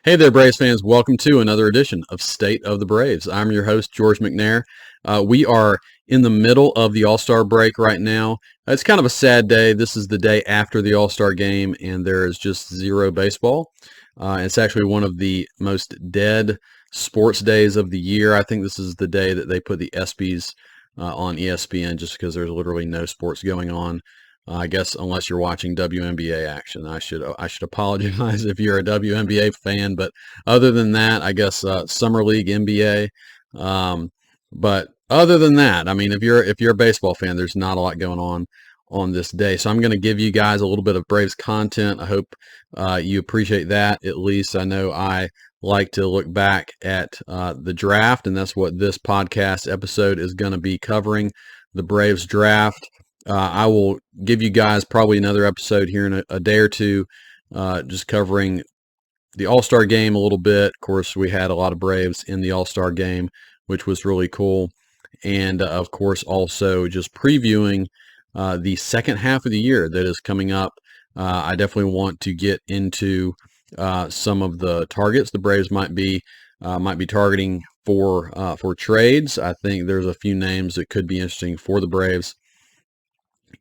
Hey there, Braves fans. Welcome to another edition of State of the Braves. I'm your host, George McNair. We are in the middle of the All-Star break right now. It's kind of a sad day. This is the day after the All-Star game, and there is just zero baseball. It's actually one of the most dead sports days of the year. I think this is the day that they put the ESPYs on ESPN just because there's literally no sports going on. I guess unless you're watching WNBA action, I should apologize if you're a WNBA fan, but other than that, I guess summer league NBA. But other than that, I mean, if you're a baseball fan, there's not a lot going on this day. So I'm going to give you guys a little bit of Braves content. I hope you appreciate that. At least I know I like to look back at the draft, and that's what this podcast episode is going to be covering: the Braves draft. I will give you guys probably another episode here in a day or two, just covering the All-Star game a little bit. Of course, we had a lot of Braves in the All-Star game, which was really cool. And, of course, also just previewing the second half of the year that is coming up. I definitely want to get into some of the targets the Braves might be targeting for trades. I think there's a few names that could be interesting for the Braves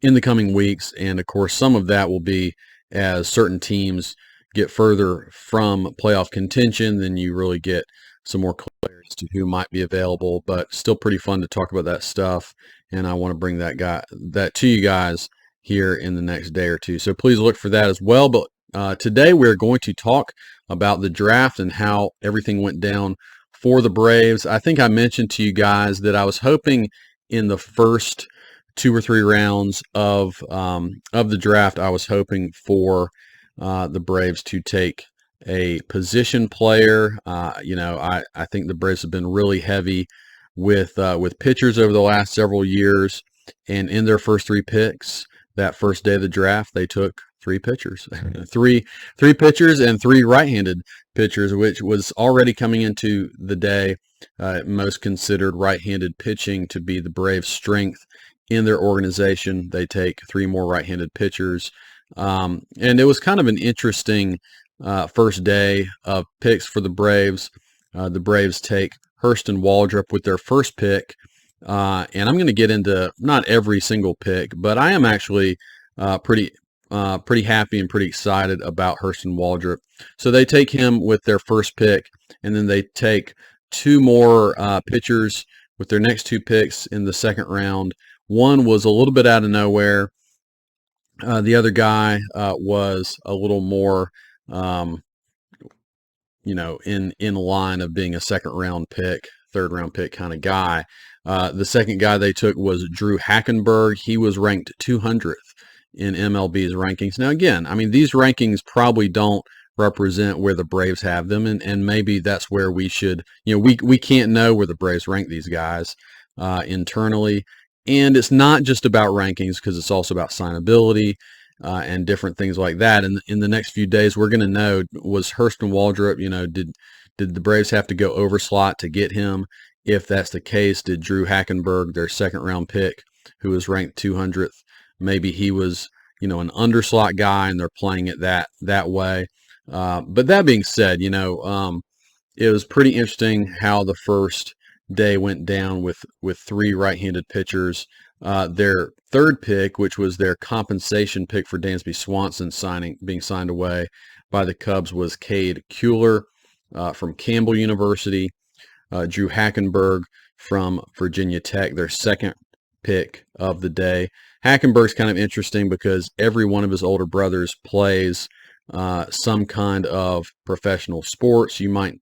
in the coming weeks, and of course some of that will be as certain teams get further from playoff contention, then you really get some more clarity as to who might be available. But still pretty fun to talk about that stuff, and I want to bring that to you guys here in the next day or two, so please look for that as well. But today we're going to talk about the draft and how everything went down for the Braves. I think I mentioned to you guys that I was hoping in the first 2 or 3 rounds of the draft, I was hoping for the Braves to take a position player. I think the Braves have been really heavy with pitchers over the last several years, and in their first 3 picks, that first day of the draft, they took 3 pitchers, three pitchers and 3 right-handed pitchers, which was already coming into the day. Most considered right-handed pitching to be the Braves' strength in their organization. They take 3 more right-handed pitchers. And it was kind of an interesting first day of picks for the Braves. The Braves take Hurston Waldrep with their first pick. And I'm going to get into not every single pick, but I am actually pretty happy and pretty excited about Hurston Waldrep. So they take him with their first pick, and then they take 2 more pitchers with their next 2 picks in the second round. One was a little bit out of nowhere. The other guy was a little more, in line of being a second round pick, third round pick kind of guy. The second guy they took was Drew Hackenberg. He was ranked 200th in MLB's rankings. Now, again, I mean, these rankings probably don't represent where the Braves have them, and maybe that's where we should, we can't know where the Braves rank these guys internally. And it's not just about rankings, because it's also about signability and different things like that. And in the next few days, we're going to know, was Hurston Waldrep, did the Braves have to go over slot to get him? If that's the case, did Drew Hackenberg, their second round pick, who was ranked 200th, maybe he was, an underslot guy and they're playing it that way. But that being said, it was pretty interesting how the first day went down with 3 right-handed pitchers. Their third pick, which was their compensation pick for Dansby Swanson being signed away by the Cubs, was Cade Kuehler from Campbell University. Drew Hackenberg from Virginia Tech, their second pick of the day. Hackenberg's kind of interesting because every one of his older brothers plays some kind of professional sports. You might,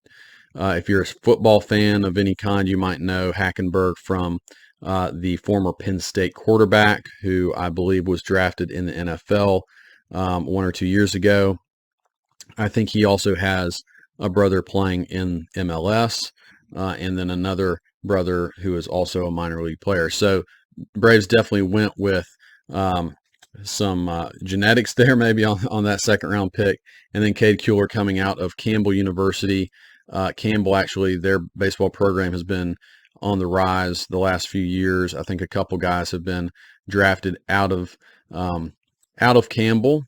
if you're a football fan of any kind, you might know Hackenberg from the former Penn State quarterback, who I believe was drafted in the NFL 1 or 2 years ago. I think he also has a brother playing in MLS, and then another brother who is also a minor league player. So Braves definitely went with some genetics there maybe on that second round pick. And then Cade Kuehler coming out of Campbell University. Campbell, actually, their baseball program has been on the rise the last few years. I think a couple guys have been drafted out of Campbell.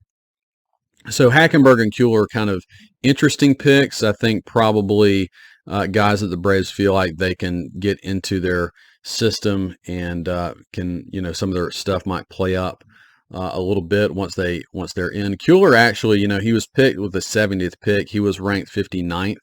So Hackenberg and Kueller are kind of interesting picks. I think probably guys that the Braves feel like they can get into their system and can, some of their stuff might play up a little bit once they're in. Kueller actually, he was picked with the 70th pick. He was ranked 59th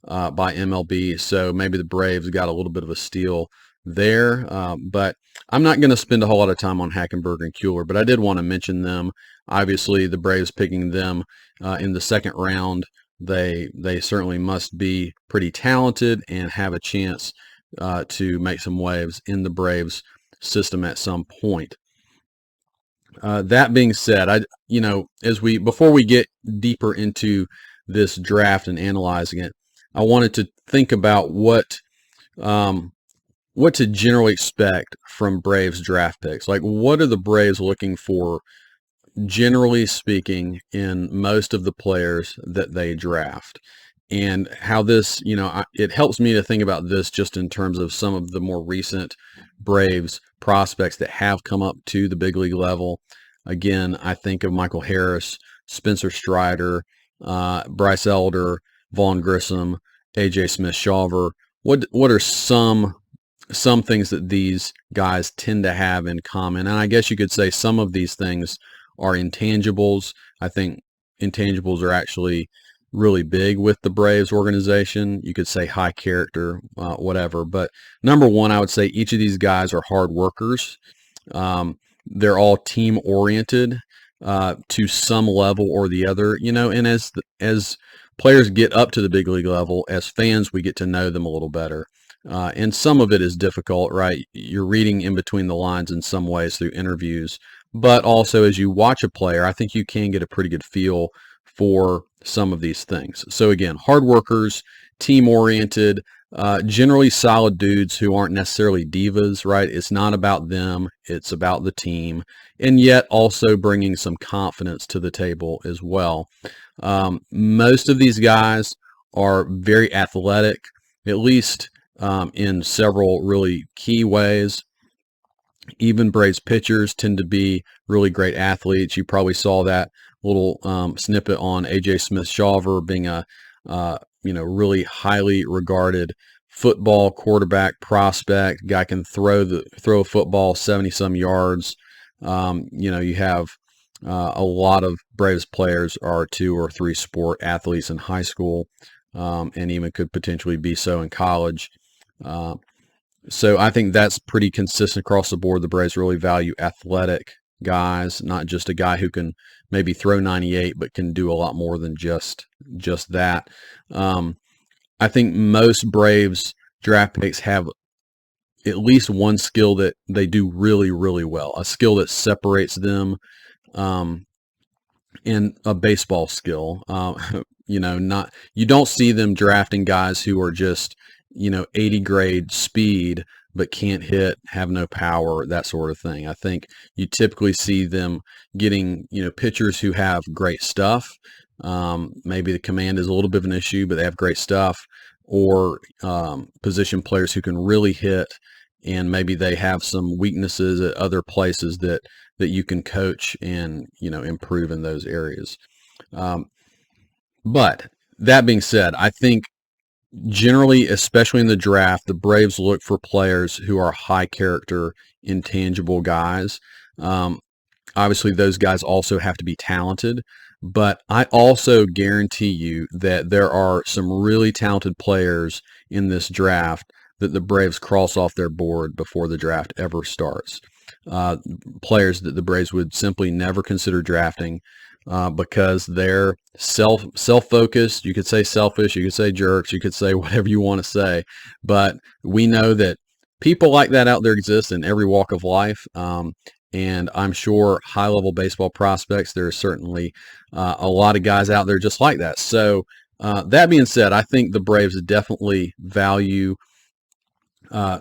by MLB, so maybe the Braves got a little bit of a steal there. But I'm not going to spend a whole lot of time on Hackenberg and Kueller, but I did want to mention them. Obviously, the Braves picking them in the second round, they certainly must be pretty talented and have a chance to make some waves in the Braves system at some point. That being said, before we get deeper into this draft and analyzing it, I wanted to think about what to generally expect from Braves draft picks. Like, what are the Braves looking for, generally speaking, in most of the players that they draft? And how this, it helps me to think about this just in terms of some of the more recent Braves prospects that have come up to the big league level. Again, I think of Michael Harris, Spencer Strider, Bryce Elder, Vaughn Grissom, AJ Smith-Shawver. What are some things that these guys tend to have in common? And I guess you could say some of these things are intangibles. I think intangibles are actually really big with the Braves organization. You could say high character, whatever. But number one, I would say each of these guys are hard workers. They're all team oriented to some level or the other, and as players get up to the big league level, as fans, we get to know them a little better. And some of it is difficult, right? You're reading in between the lines in some ways through interviews, but also as you watch a player, I think you can get a pretty good feel for some of these things. So again, hard workers, team-oriented, generally solid dudes who aren't necessarily divas, right? It's not about them, it's about the team, and yet also bringing some confidence to the table as well. Most of these guys are very athletic, at least in several really key ways. Even Braves pitchers tend to be really great athletes. You probably saw that little snippet on AJ Smith-Shawver being a really highly regarded football quarterback prospect. Guy can throw a football 70-some yards. You have a lot of Braves players are 2 or 3 sport athletes in high school, and even could potentially be so in college. So I think that's pretty consistent across the board. The Braves really value athletic guys, not just a guy who can maybe throw 98, but can do a lot more than just that. I think most Braves draft picks have at least one skill that they do really, really well, a skill that separates them, and a baseball skill. You don't see them drafting guys who are just 80 grade speed, but can't hit, have no power, that sort of thing. I think you typically see them getting, pitchers who have great stuff. Maybe the command is a little bit of an issue, but they have great stuff, or position players who can really hit, and maybe they have some weaknesses at other places that you can coach and, improve in those areas. But that being said, I think generally, especially in the draft, the Braves look for players who are high character, intangible guys. Obviously, those guys also have to be talented, but I also guarantee you that there are some really talented players in this draft that the Braves cross off their board before the draft ever starts. Players that the Braves would simply never consider drafting because they're self-focused. You could say selfish, you could say jerks, you could say whatever you want to say, but we know that people like that out there exist in every walk of life. And I'm sure high-level baseball prospects, there are certainly a lot of guys out there just like that. So that being said, I think the Braves definitely value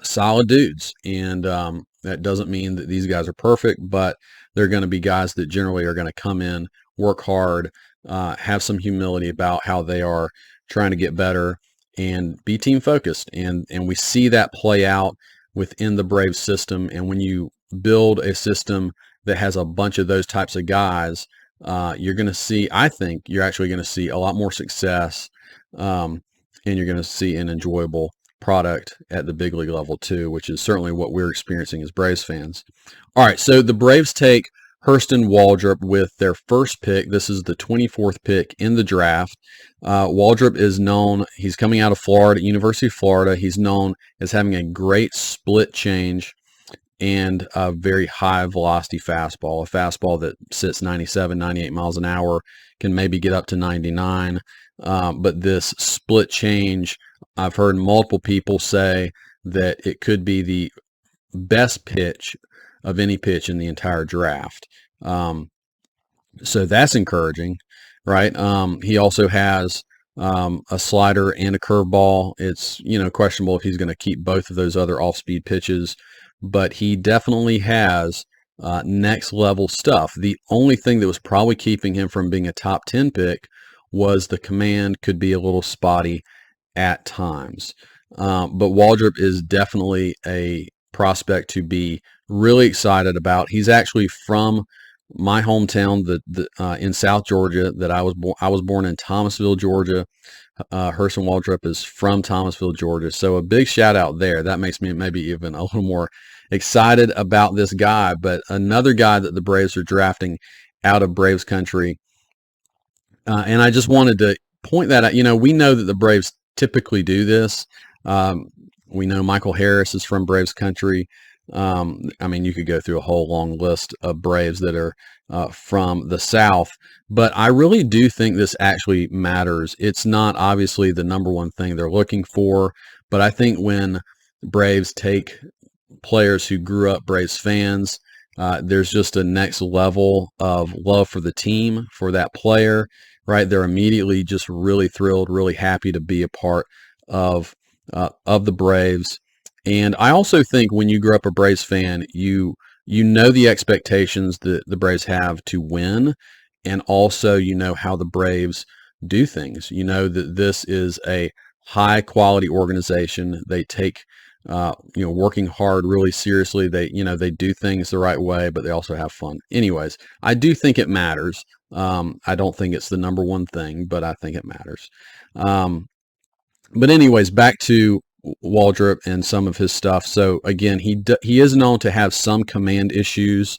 solid dudes, and that doesn't mean that these guys are perfect, but they're going to be guys that generally are going to come in, work hard, have some humility about how they are trying to get better, and be team focused. And we see that play out within the Braves system. And when you build a system that has a bunch of those types of guys, you're going to see, I think you're actually going to see a lot more success, and you're going to see an enjoyable product at the big league level too, which is certainly what we're experiencing as Braves fans. All right, so the Braves take Hurston Waldrep with their first pick. This is the 24th pick in the draft. Waldrep is known, he's coming out of Florida, University of Florida. He's known as having a great split change and a very high velocity fastball, a fastball that sits 97, 98 miles an hour, can maybe get up to 99. But this split change, I've heard multiple people say that it could be the best pitch of any pitch in the entire draft. So that's encouraging, right? He also has a slider and a curveball. It's, questionable if he's going to keep both of those other off-speed pitches, but he definitely has next level stuff. The only thing that was probably keeping him from being a top 10 pick was the command could be a little spotty at times. But Waldrep is definitely a prospect to be really excited about. He's actually from my hometown, in South Georgia. That I was born in Thomasville, Georgia. Hurston Waldrep is from Thomasville, Georgia. So a big shout out there. That makes me maybe even a little more excited about this guy. But another guy that the Braves are drafting out of Braves country. And I just wanted to point that out. We know that the Braves typically do this. We know Michael Harris is from Braves country. You could go through a whole long list of Braves that are from the South, but I really do think this actually matters. It's not obviously the number one thing they're looking for, but I think when Braves take players who grew up Braves fans, there's just a next level of love for the team, for that player, right? They're immediately just really thrilled, really happy to be a part of the Braves. And I also think when you grow up a Braves fan, you know the expectations that the Braves have to win, and also how the Braves do things. You know that this is a high quality organization. They take working hard really seriously. They do things the right way, but they also have fun. Anyways, I do think it matters. I don't think it's the number one thing, but I think it matters. But anyways, back to Waldrep and some of his stuff. So again, he is known to have some command issues,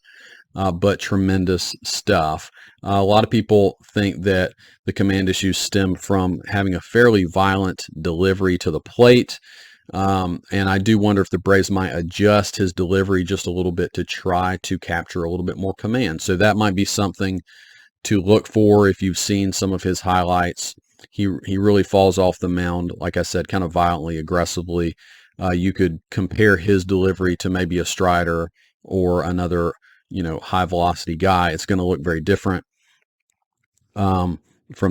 but tremendous stuff. A lot of people think that the command issues stem from having a fairly violent delivery to the plate. And I do wonder if the Braves might adjust his delivery just a little bit to try to capture a little bit more command. So that might be something to look for if you've seen some of his highlights. He really falls off the mound, like I said, kind of violently, aggressively. You could compare his delivery to maybe a Strider or another, high velocity guy. It's going to look very different from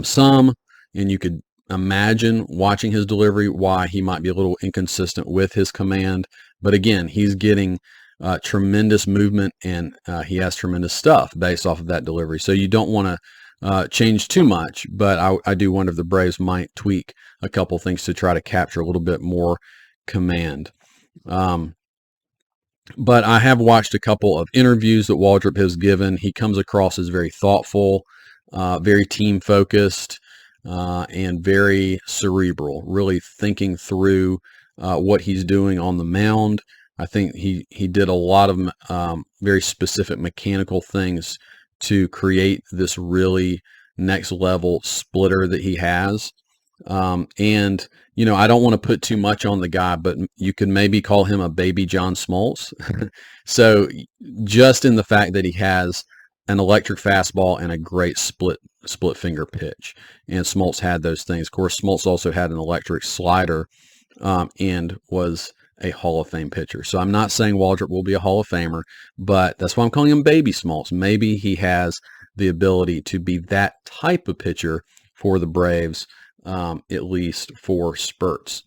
some, and you could imagine watching his delivery why he might be a little inconsistent with his command. But again, he's getting tremendous movement, and he has tremendous stuff based off of that delivery. So you don't want to change too much, but I do wonder if the Braves might tweak a couple things to try to capture a little bit more command. But I have watched a couple of interviews that Waldrep has given. He comes across as very thoughtful, very team focused, and very cerebral, really thinking through what he's doing on the mound. I think he did a lot of very specific mechanical things to create this really next level splitter that he has. And, I don't want to put too much on the guy, but you could maybe call him a baby John Smoltz. So just in the fact that he has an electric fastball and a great split finger pitch. And Smoltz had those things. Of course, Smoltz also had an electric slider, and was a Hall of Fame pitcher. So I'm not saying Waldrep will be a Hall of Famer, but that's why I'm calling him baby Smoltz. Maybe he has the ability to be that type of pitcher for the Braves, at least for spurts.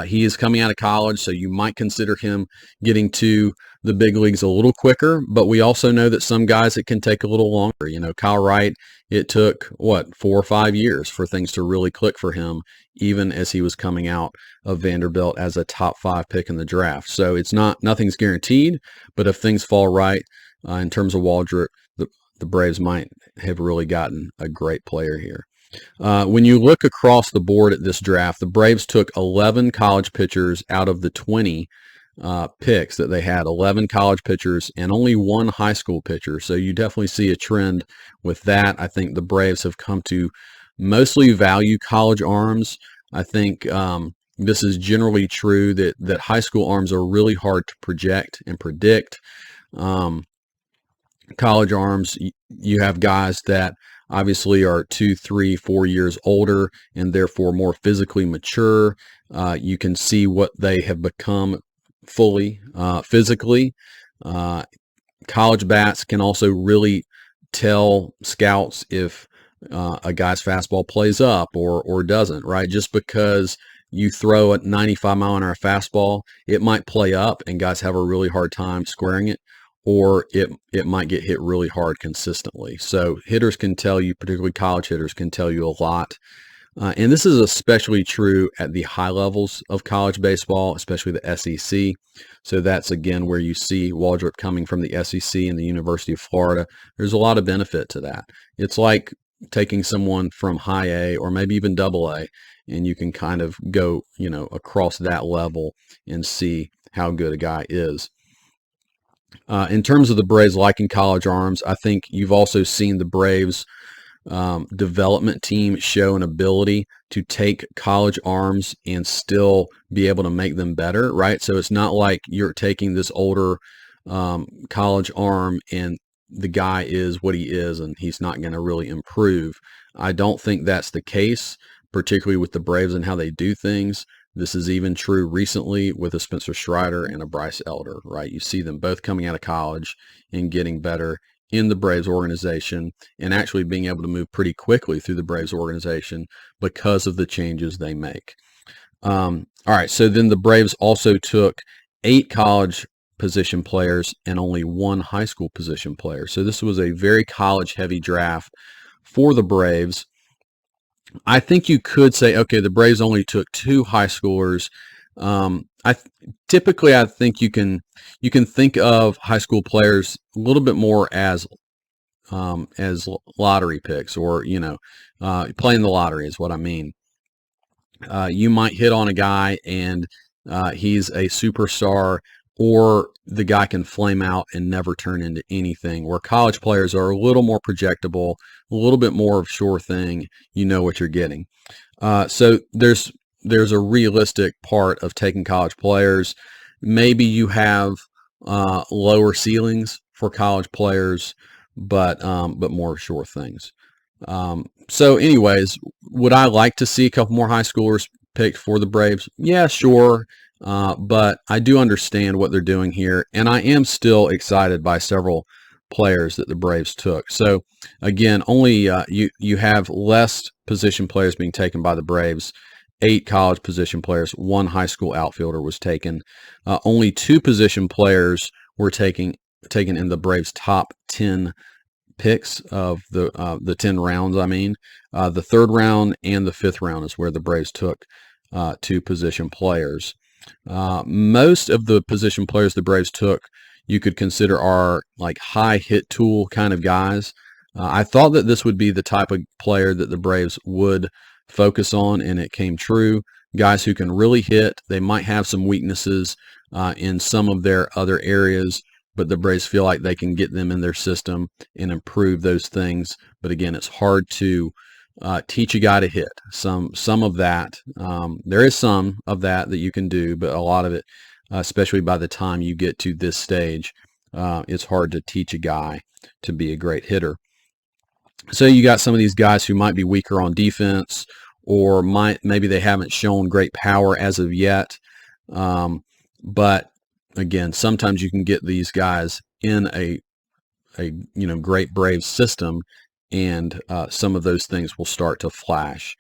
He is coming out of college, so you might consider him getting to the big leagues a little quicker, but we also know that some guys it can take a little longer. Kyle Wright, it took 4 or 5 years for things to really click for him, even as he was coming out of Vanderbilt as a top 5 pick in the draft. So nothing's guaranteed, but if things fall right in terms of Waldrep, the Braves might have really gotten a great player here. When you look across the board at this draft, the Braves took 11 college pitchers out of the 20 picks that they had, 11 college pitchers and only one high school pitcher. So you definitely see a trend with that. I think the Braves have come to mostly value college arms. I think this is generally true that high school arms are really hard to project and predict. College arms, you have guys that obviously are 2, 3, 4 years older and therefore more physically mature. You can see what they have become fully physically. College bats can also really tell scouts if a guy's fastball plays up or doesn't, right? Just because you throw a 95-mile-an-hour fastball, it might play up and guys have a really hard time squaring it, or it might get hit really hard consistently. So hitters can tell you, particularly college hitters, can tell you a lot. And this is especially true at the high levels of college baseball, especially the SEC. So that's, again, where you see Waldrep coming from the SEC and the University of Florida. There's a lot of benefit to that. It's like taking someone from high A or maybe even double A, and you can kind of go, across that level and see how good a guy is. In terms of the Braves liking college arms, I think you've also seen the Braves development team show an ability to take college arms and still be able to make them better, right? So it's not like you're taking this older college arm and the guy is what he is and he's not going to really improve. I don't think that's the case, particularly with the Braves and how they do things. This is even true recently with a Spencer Strider and a Bryce Elder, right? You see them both coming out of college and getting better in the Braves organization and actually being able to move pretty quickly through the Braves organization because of the changes they make. All right, so then the Braves also took 8 college position players and only 1 high school position player. So this was a very college-heavy draft for the Braves. I think you could say, okay, the Braves only took 2 high schoolers. Typically, I think you can think of high school players a little bit more as lottery picks, or playing the lottery is what I mean. You might hit on a guy and he's a superstar, or the guy can flame out and never turn into anything, where college players are a little more projectable, a little bit more of sure thing. You know what you're getting. So there's a realistic part of taking college players. Maybe you have lower ceilings for college players, but more sure things. So anyways, would I like to see a couple more high schoolers picked for the Braves? Yeah, sure. But I do understand what they're doing here, and I am still excited by several players that the Braves took. So again, only you have less position players being taken by the Braves. 8 college position players, 1 high school outfielder was taken. Only 2 position players were taken in the Braves' top 10 picks of the 10 rounds. I mean, the 3rd round and the 5th round is where the Braves took 2 position players. Most of the position players the Braves took, you could consider are like high hit tool kind of guys. I thought that this would be the type of player that the Braves would focus on, and it came true. Guys who can really hit. They might have some weaknesses in some of their other areas, but the Braves feel like they can get them in their system and improve those things. But again, it's hard to teach a guy to hit. Some of that, there is some of that you can do, but a lot of it, especially by the time you get to this stage, it's hard to teach a guy to be a great hitter. So you got some of these guys who might be weaker on defense, or maybe they haven't shown great power as of yet. But again, sometimes you can get these guys in a great Braves system, and some of those things will start to flash.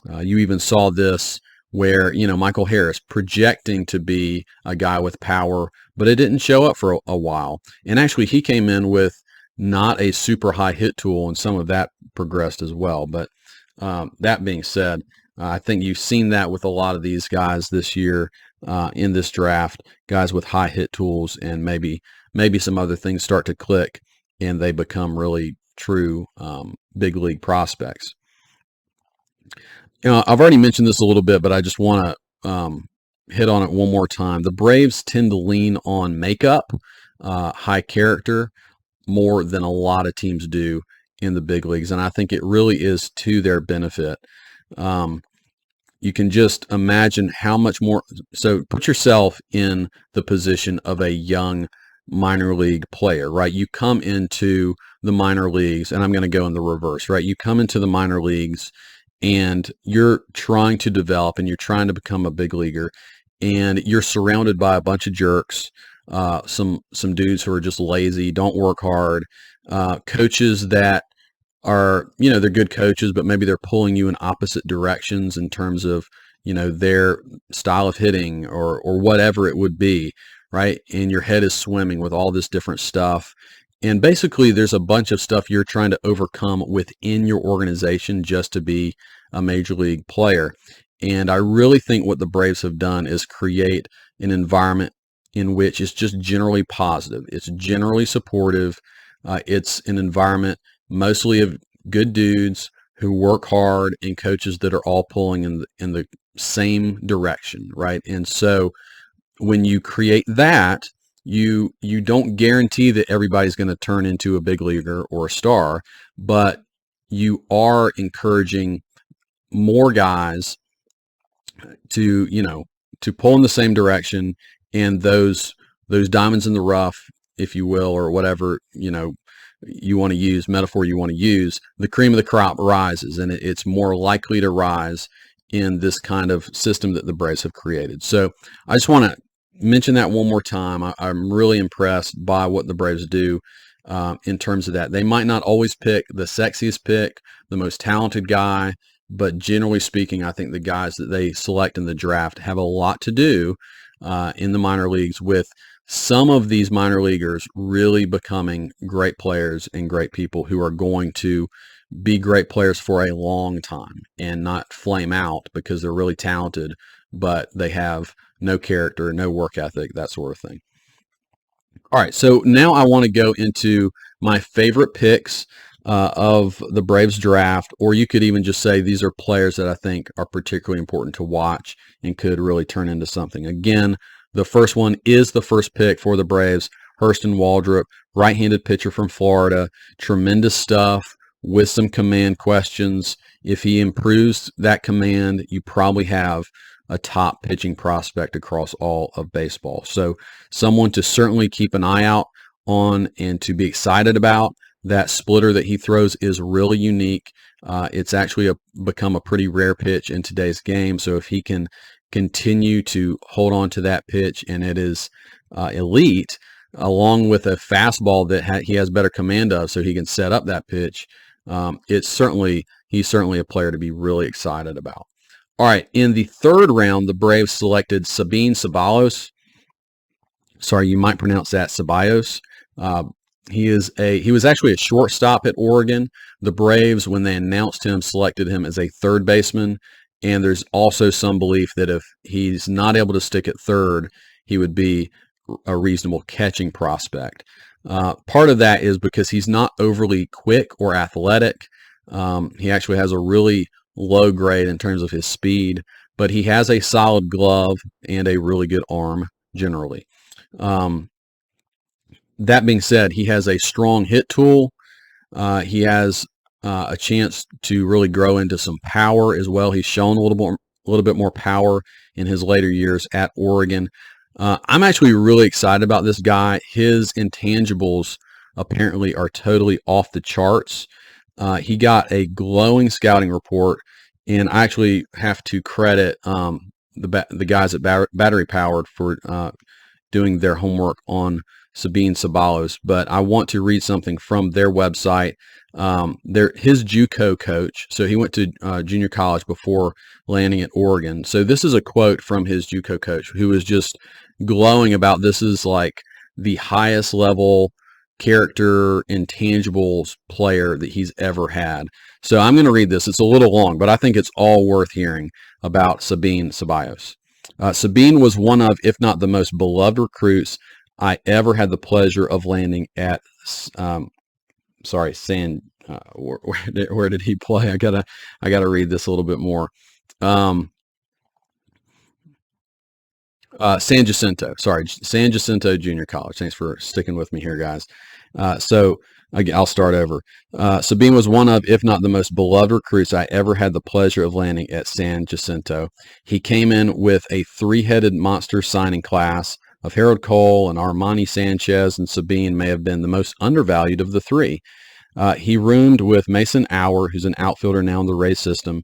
You even saw this where, Michael Harris projecting to be a guy with power, but it didn't show up for a while. And actually, he came in with not a super high hit tool, and some of that progressed as well. But that being said, I think you've seen that with a lot of these guys this year in this draft, guys with high hit tools, and maybe some other things start to click and they become really true big league prospects. I've already mentioned this a little bit, but I just want to hit on it one more time. The Braves tend to lean on makeup, high character, more than a lot of teams do in the big leagues, and I think it really is to their benefit. You can just imagine how much more. So put yourself in the position of a young minor league player, right? You come into the minor leagues, and I'm going to go in the reverse, right? You come into the minor leagues and you're trying to develop and you're trying to become a big leaguer, and you're surrounded by a bunch of jerks, some dudes who are just lazy, don't work hard, coaches that are, they're good coaches, but maybe they're pulling you in opposite directions in terms of, their style of hitting or whatever it would be, right? And your head is swimming with all this different stuff. And basically there's a bunch of stuff you're trying to overcome within your organization just to be a major league player. And I really think what the Braves have done is create an environment in which it's just generally positive. It's generally supportive. It's an environment mostly of good dudes who work hard and coaches that are all pulling in the same direction, right? And so when you create that, you don't guarantee that everybody's going to turn into a big leaguer or a star, but you are encouraging more guys to pull in the same direction, and those diamonds in the rough, if you will, or whatever you want to use, metaphor you want to use, the cream of the crop rises, and it's more likely to rise in this kind of system that the Braves have created. So I just want to mention that one more time. I'm really impressed by what the Braves do in terms of that. They might not always pick the sexiest pick, the most talented guy, but generally speaking, I think the guys that they select in the draft have a lot to do in the minor leagues with some of these minor leaguers really becoming great players and great people who are going to be great players for a long time and not flame out because they're really talented, but they have no character, no work ethic, that sort of thing. All right, so now I want to go into my favorite picks of the Braves draft, or you could even just say these are players that I think are particularly important to watch and could really turn into something. Again, the first one is the first pick for the Braves, Hurston Waldrep, right-handed pitcher from Florida. Tremendous stuff with some command questions. If he improves that command, you probably have a top pitching prospect across all of baseball. So someone to certainly keep an eye out on and to be excited about. That splitter that he throws is really unique. It's actually become a pretty rare pitch in today's game. So if he can continue to hold on to that pitch, and it is elite, along with a fastball that he has better command of, so he can set up that pitch, he's certainly a player to be really excited about. All right, in the third round, the Braves selected Sabin Ceballos. Sorry, you might pronounce that Ceballos. He was actually a shortstop at Oregon. The Braves, when they announced him, selected him as a third baseman. And there's also some belief that if he's not able to stick at third, he would be a reasonable catching prospect. Part of that is because he's not overly quick or athletic. He actually has a really low grade in terms of his speed, but he has a solid glove and a really good arm generally. That being said, he has a strong hit tool. He has a chance to really grow into some power as well. He's shown a little bit more power in his later years at Oregon. I'm actually really excited about this guy. His intangibles apparently are totally off the charts. He got a glowing scouting report, and I actually have to credit the guys at Battery Powered for doing their homework on Sabin Ceballos. But I want to read something from their website. His JUCO coach, so he went to junior college before landing at Oregon. So this is a quote from his JUCO coach, who was just glowing about this is like the highest level character intangibles player that he's ever had. So I'm going to read this. It's a little long, but I think it's all worth hearing about Sabin Ceballos. Sabin was one of, if not the most beloved recruits I ever had the pleasure of landing at San where did he play? I gotta read this a little bit more. Um, San Jacinto. Sorry, San Jacinto Junior College. Thanks for sticking with me here, guys. So I'll start over. Sabine was one of, if not the most beloved recruits I ever had the pleasure of landing at San Jacinto. He came in with a three-headed monster signing class of Harold Cole and Armani Sanchez, and Sabine may have been the most undervalued of the three. He roomed with Mason Auer, who's an outfielder now in the Rays system,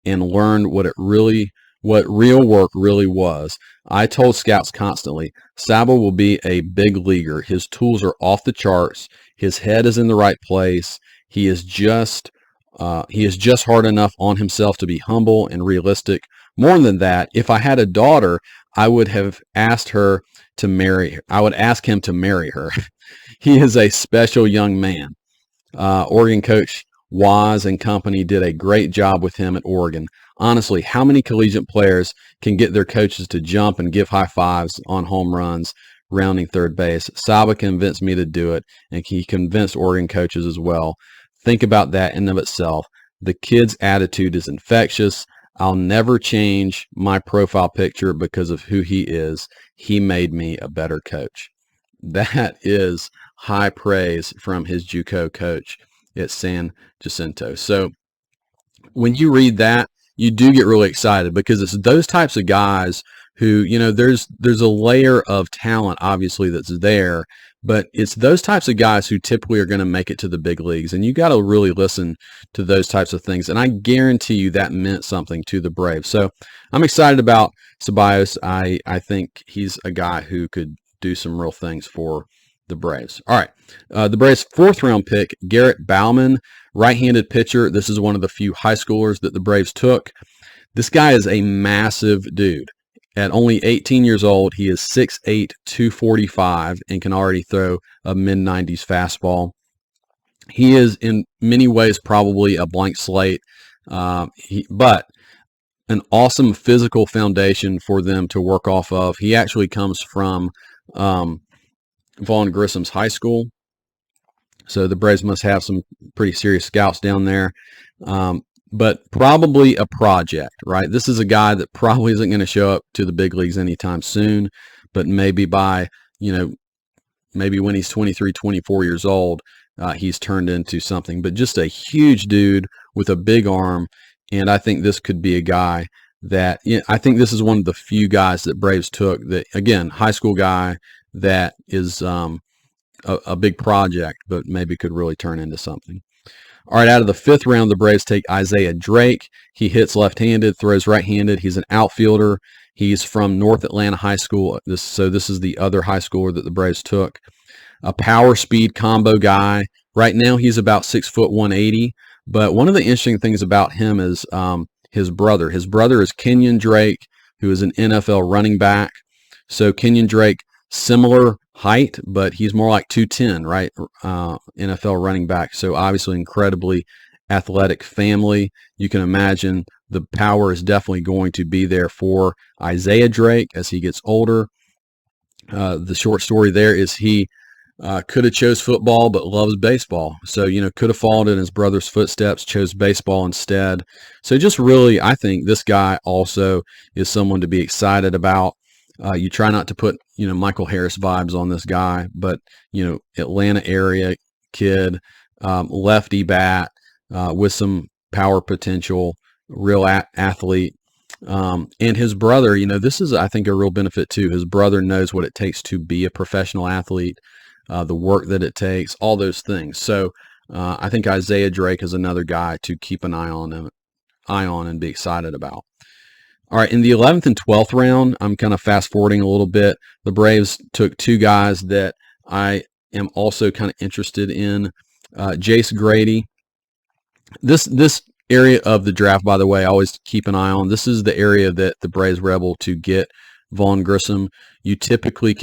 and learned what real work really was. I told scouts constantly, Sabo will be a big leaguer. His tools are off the charts. His head is in the right place. He is just hard enough on himself to be humble and realistic. More than that, if I had a daughter, I would have asked her to marry her. I would ask him to marry her. He is a special young man. Oregon coach Waz and company did a great job with him at Oregon. Honestly, how many collegiate players can get their coaches to jump and give high fives on home runs, rounding third base? Saba convinced me to do it, and he convinced Oregon coaches as well. Think about that in and of itself. The kid's attitude is infectious. I'll never change my profile picture because of who he is. He made me a better coach. That is high praise from his JUCO coach at San Jacinto. So when you read that, you do get really excited because it's those types of guys who, there's a layer of talent obviously that's there, but it's those types of guys who typically are going to make it to the big leagues, and you got to really listen to those types of things. And I guarantee you that meant something to the Braves. So I'm excited about Ceballos. I think he's a guy who could do some real things for the Braves. All right. The Braves' fourth-round pick, Garrett Bauman, right-handed pitcher. This is one of the few high schoolers that the Braves took. This guy is a massive dude. At only 18 years old, he is 6'8", 245, and can already throw a mid-90s fastball. He is in many ways probably a blank slate, but an awesome physical foundation for them to work off of. He actually comes from Vaughn Grissom's high school. So the Braves must have some pretty serious scouts down there. But probably a project, right? This is a guy that probably isn't going to show up to the big leagues anytime soon, but maybe maybe when he's 23, 24 years old, he's turned into something. But just a huge dude with a big arm, and I think this could be a guy that, I think this is one of the few guys that Braves took that, again, high school guy that is a big project, but maybe could really turn into something. All right, out of the fifth round, the Braves take Isaiah Drake. He hits left-handed, throws right-handed. He's an outfielder. He's from North Atlanta High School. This is the other high schooler that the Braves took. A power speed combo guy. Right now, he's about 6 foot 180. But one of the interesting things about him is his brother. His brother is Kenyon Drake, who is an NFL running back. So Kenyon Drake, similar height, but he's more like 210, right? NFL running back. So obviously incredibly athletic family. You can imagine the power is definitely going to be there for Isaiah Drake as he gets older. The short story there is he could have chose football, but loves baseball. So, could have followed in his brother's footsteps, chose baseball instead. So just really, I think this guy also is someone to be excited about. You try not to put, Michael Harris vibes on this guy, but, Atlanta area kid, lefty bat, with some power potential, real athlete. And his brother, this is, I think, a real benefit too. His brother knows what it takes to be a professional athlete, the work that it takes, all those things. So I think Isaiah Drake is another guy to keep an eye on and be excited about. All right, in the 11th and 12th round, I'm kind of fast forwarding a little bit. The Braves took two guys that I am also kind of interested in. Jace Grady. This area of the draft, by the way, I always keep an eye on. This is the area that the Braves were able to get Vaughn Grissom. You typically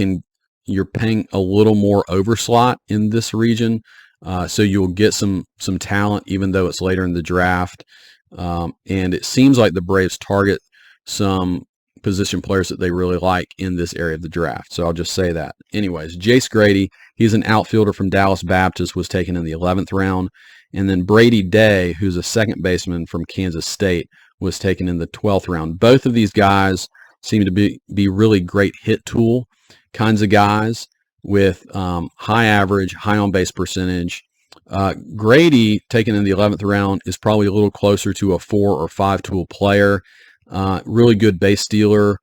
you're paying a little more overslot in this region, so you'll get some talent even though it's later in the draft. And it seems like the Braves target some position players that they really like in this area of the draft. So I'll just say that. Anyways, Jace Grady, he's an outfielder from Dallas Baptist, was taken in the 11th round. And then Brady Day, who's a second baseman from Kansas State, was taken in the 12th round. Both of these guys seem to be really great hit tool kinds of guys with high average, high on base percentage. Grady, taken in the 11th round, is probably a little closer to a 4 or 5 tool player. Really good base stealer,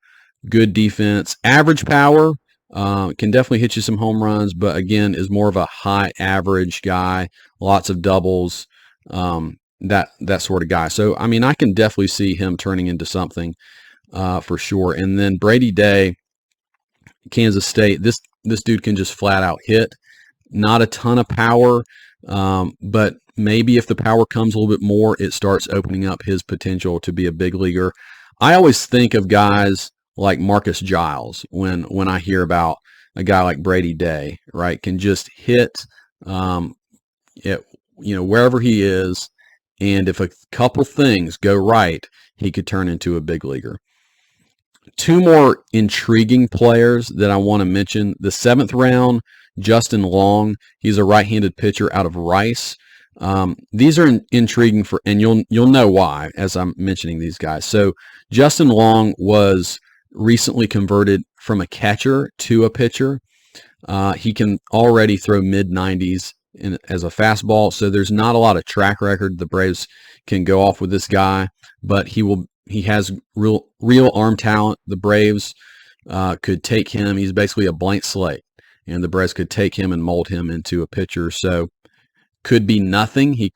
good defense, average power. Can definitely hit you some home runs, but again, is more of a high average guy, lots of doubles, that sort of guy. So, I mean, I can definitely see him turning into something for sure. And then Brady Day, Kansas State, this dude can just flat out hit. Not a ton of power, but maybe if the power comes a little bit more, it starts opening up his potential to be a big leaguer. I always think of guys like Marcus Giles when I hear about a guy like Brady Day, right? Can just hit wherever he is, and if a couple things go right, he could turn into a big leaguer. Two more intriguing players that I want to mention. The 7th round, Justin Long. He's a right-handed pitcher out of Rice. These are intriguing and you'll know why as I'm mentioning these guys. So Justin Long was recently converted from a catcher to a pitcher. He can already throw mid-90s as a fastball, so there's not a lot of track record the Braves can go off with this guy, but he has real arm talent. The Braves could take him. He's basically a blank slate, and the Braves could take him and mold him into a pitcher. So could be nothing. He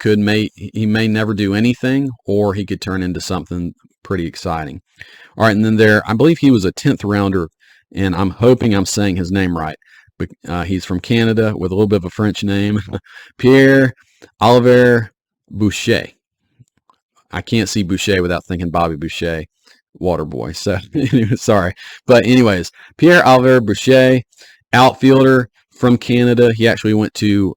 may never do anything, or he could turn into something pretty exciting. All right, and then I believe he was a 10th rounder, and I'm hoping I'm saying his name right. But he's from Canada with a little bit of a French name, Pierre-Olivier Boucher. I can't see Boucher without thinking Bobby Boucher, Waterboy. So sorry. But anyways, Pierre-Olivier Boucher, outfielder from Canada. He actually went to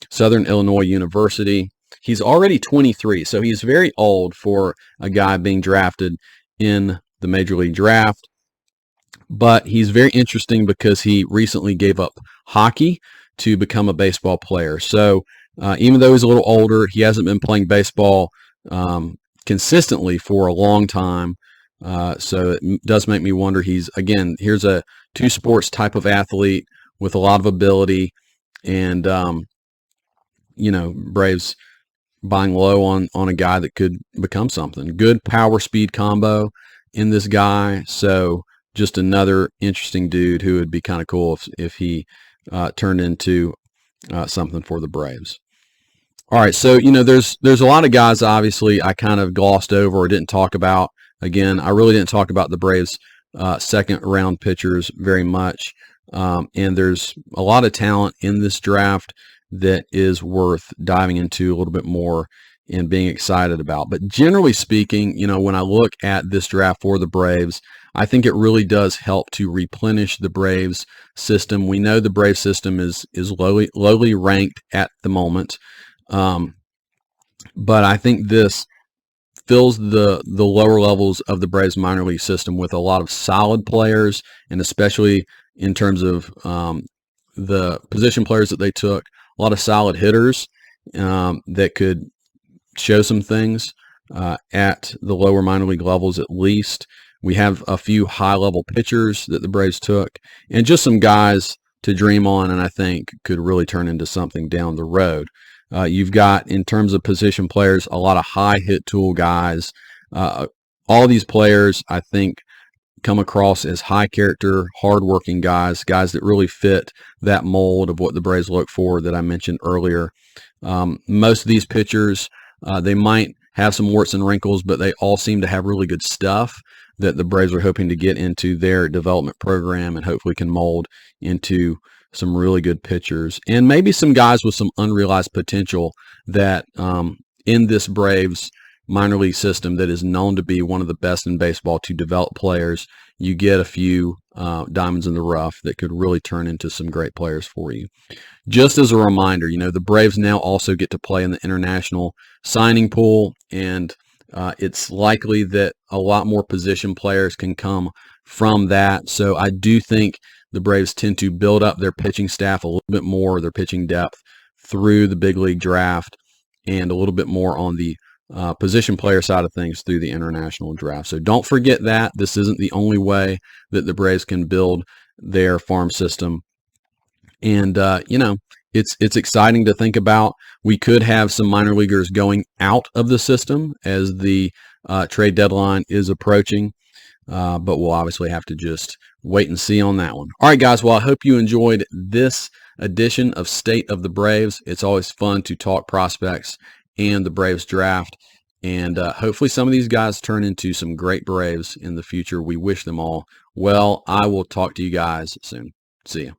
Southern Illinois University. He's already 23, so he's very old for a guy being drafted in the Major League Draft. But he's very interesting because he recently gave up hockey to become a baseball player. So even though he's a little older, he hasn't been playing baseball consistently for a long time. So it does make me wonder. Here's a two sports type of athlete with a lot of ability, and Braves buying low on a guy that could become something. Good power speed combo in this guy. So just another interesting dude who would be kind of cool if he turned into something for the Braves. All right, so there's a lot of guys obviously I kind of glossed over or didn't talk about. Again, I really didn't talk about the Braves' second round pitchers very much, and there's a lot of talent in this draft that is worth diving into a little bit more and being excited about. But generally speaking, when I look at this draft for the Braves, I think it really does help to replenish the Braves system. We know the Braves system is lowly ranked at the moment, but I think this fills the lower levels of the Braves minor league system with a lot of solid players, and especially in terms of the position players that they took, a lot of solid hitters that could show some things at the lower minor league levels at least. We have a few high-level pitchers that the Braves took, and just some guys to dream on, and I think could really turn into something down the road. You've got, in terms of position players, a lot of high hit tool guys. All these players, I think, come across as high character, hardworking guys that really fit that mold of what the Braves look for that I mentioned earlier. Most of these pitchers, they might have some warts and wrinkles, but they all seem to have really good stuff that the Braves are hoping to get into their development program and hopefully can mold into some really good pitchers, and maybe some guys with some unrealized potential that in this Braves minor league system that is known to be one of the best in baseball to develop players, you get a few diamonds in the rough that could really turn into some great players for you. Just as a reminder, the Braves now also get to play in the international signing pool, and it's likely that a lot more position players can come from that. So I do think the Braves tend to build up their pitching staff a little bit more, their pitching depth, through the big league draft. and a little bit more on the position player side of things through the international draft. So don't forget that. This isn't the only way that the Braves can build their farm system. And, it's exciting to think about. We could have some minor leaguers going out of the system as the trade deadline is approaching. But we'll obviously have to just wait and see on that one. All right, guys. Well, I hope you enjoyed this edition of State of the Braves. It's always fun to talk prospects and the Braves draft. And hopefully some of these guys turn into some great Braves in the future. We wish them all well. I will talk to you guys soon. See you.